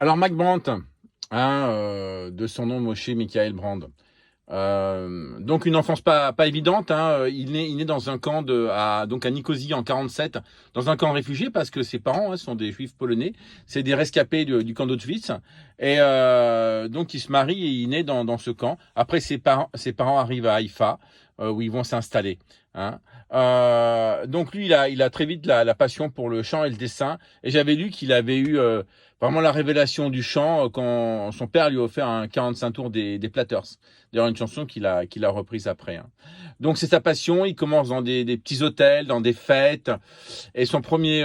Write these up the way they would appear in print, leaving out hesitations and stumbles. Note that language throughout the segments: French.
Alors Mac Brandt, hein, de son nom Moshe Michael Brand. Donc une enfance pas évidente. Hein. Il est dans un camp donc à Nicosie en 47, dans un camp de réfugiés parce que ses parents sont des juifs polonais. C'est des rescapés du camp d'Auschwitz. Et donc il se marie et il naît dans ce camp. Après ses parents arrivent à Haïfa où ils vont s'installer. Hein. Donc lui il a très vite la passion pour le chant et le dessin. Et j'avais lu qu'il avait eu vraiment la révélation du chant quand son père lui a offert un 45 tours des Platters. D'ailleurs, une chanson qu'il a reprise après. Hein. Donc, c'est sa passion. Il commence dans des petits hôtels, dans des fêtes. Et son premier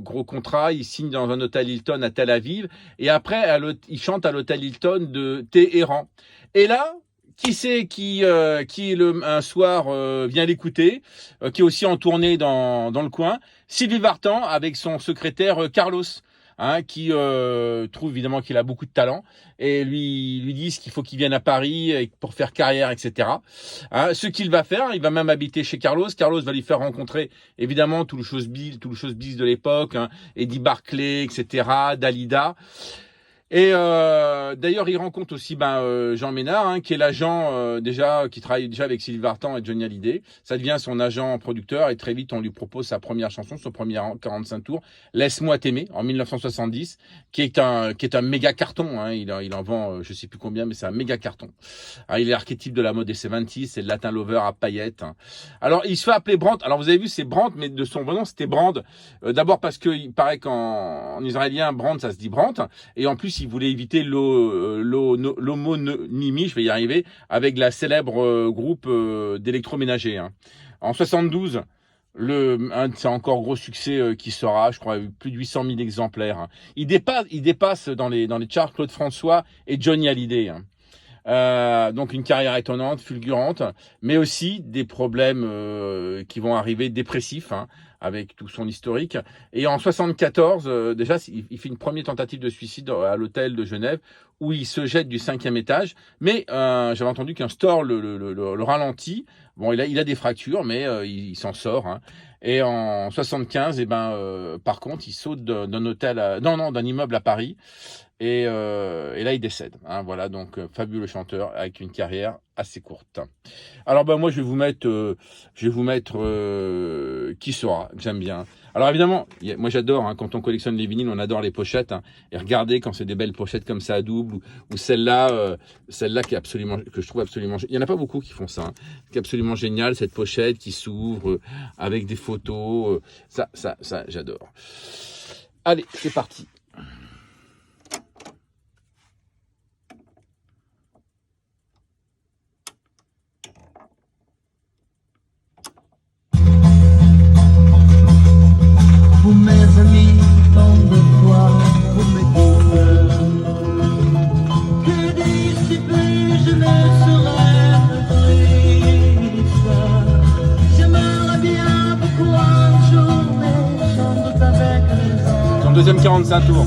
gros contrat, il signe dans un hôtel Hilton à Tel Aviv. Et après, il chante à l'hôtel Hilton de Téhéran. Et là, qui c'est qui un soir vient l'écouter, qui est aussi en tournée dans le coin? Sylvie Vartan avec son secrétaire Carlos. Hein, qui trouve évidemment qu'il a beaucoup de talent et lui disent qu'il faut qu'il vienne à Paris pour faire carrière, etc. Hein, ce qu'il va faire, il va même habiter chez Carlos. Carlos va lui faire rencontrer évidemment tout le showbiz de l'époque, hein, Eddie Barclay, etc., Dalida. Et d'ailleurs, il rencontre aussi Jean Ménard, hein, qui est l'agent qui travaille déjà avec Sylvie Vartan et Johnny Hallyday. Ça devient son agent producteur et très vite, on lui propose sa première chanson, son premier 45 tours, Laisse-moi t'aimer, en 1970, qui est un méga carton. Hein. Il en vend, je sais plus combien, mais c'est un méga carton. Alors, il est l'archétype de la mode des 70s, c'est le latin lover à paillettes. Hein. Alors, il se fait appeler Brandt. Alors, vous avez vu, c'est Brandt, mais de son vrai nom, c'était Brand. D'abord parce qu'il paraît qu'en israélien, Brandt, ça se dit Brandt. Et en plus, il voulait éviter l'homonymie, je vais y arriver, avec la célèbre groupe d'électroménager. Hein. En 72, c'est encore gros succès qui sera, je crois, plus de 800 000 exemplaires. Hein. Il dépasse dans les charts Claude François et Johnny Hallyday. Hein. Donc une carrière étonnante, fulgurante, mais aussi des problèmes qui vont arriver dépressifs, hein, avec tout son historique. Et en 74, déjà, il fait une première tentative de suicide à l'hôtel de Genève, où il se jette du 5e étage. Mais j'avais entendu qu'un store le ralentit. Bon, il a des fractures, mais il s'en sort. Hein. Et en 75, par contre, il saute d'un immeuble à Paris. Et là, il décède. Hein, voilà, donc fabuleux chanteur avec une carrière assez courte. Alors, moi, je vais vous mettre Qui sera, que j'aime bien. Alors, évidemment, moi, j'adore, hein, quand on collectionne les vinyles, on adore les pochettes. Hein, et regardez quand c'est des belles pochettes comme ça à double, ou celle-là qui est que je trouve absolument... Il y en a pas beaucoup qui font ça. Hein, qui est absolument génial, cette pochette qui s'ouvre avec des photos. Ça, j'adore. Allez, c'est parti. Vous mes amis tant de fois vous me dites que d'ici plus je ne serai triste. J'aimerais bien beaucoup un jour mais sans doute avec les Son deuxième 45 tours.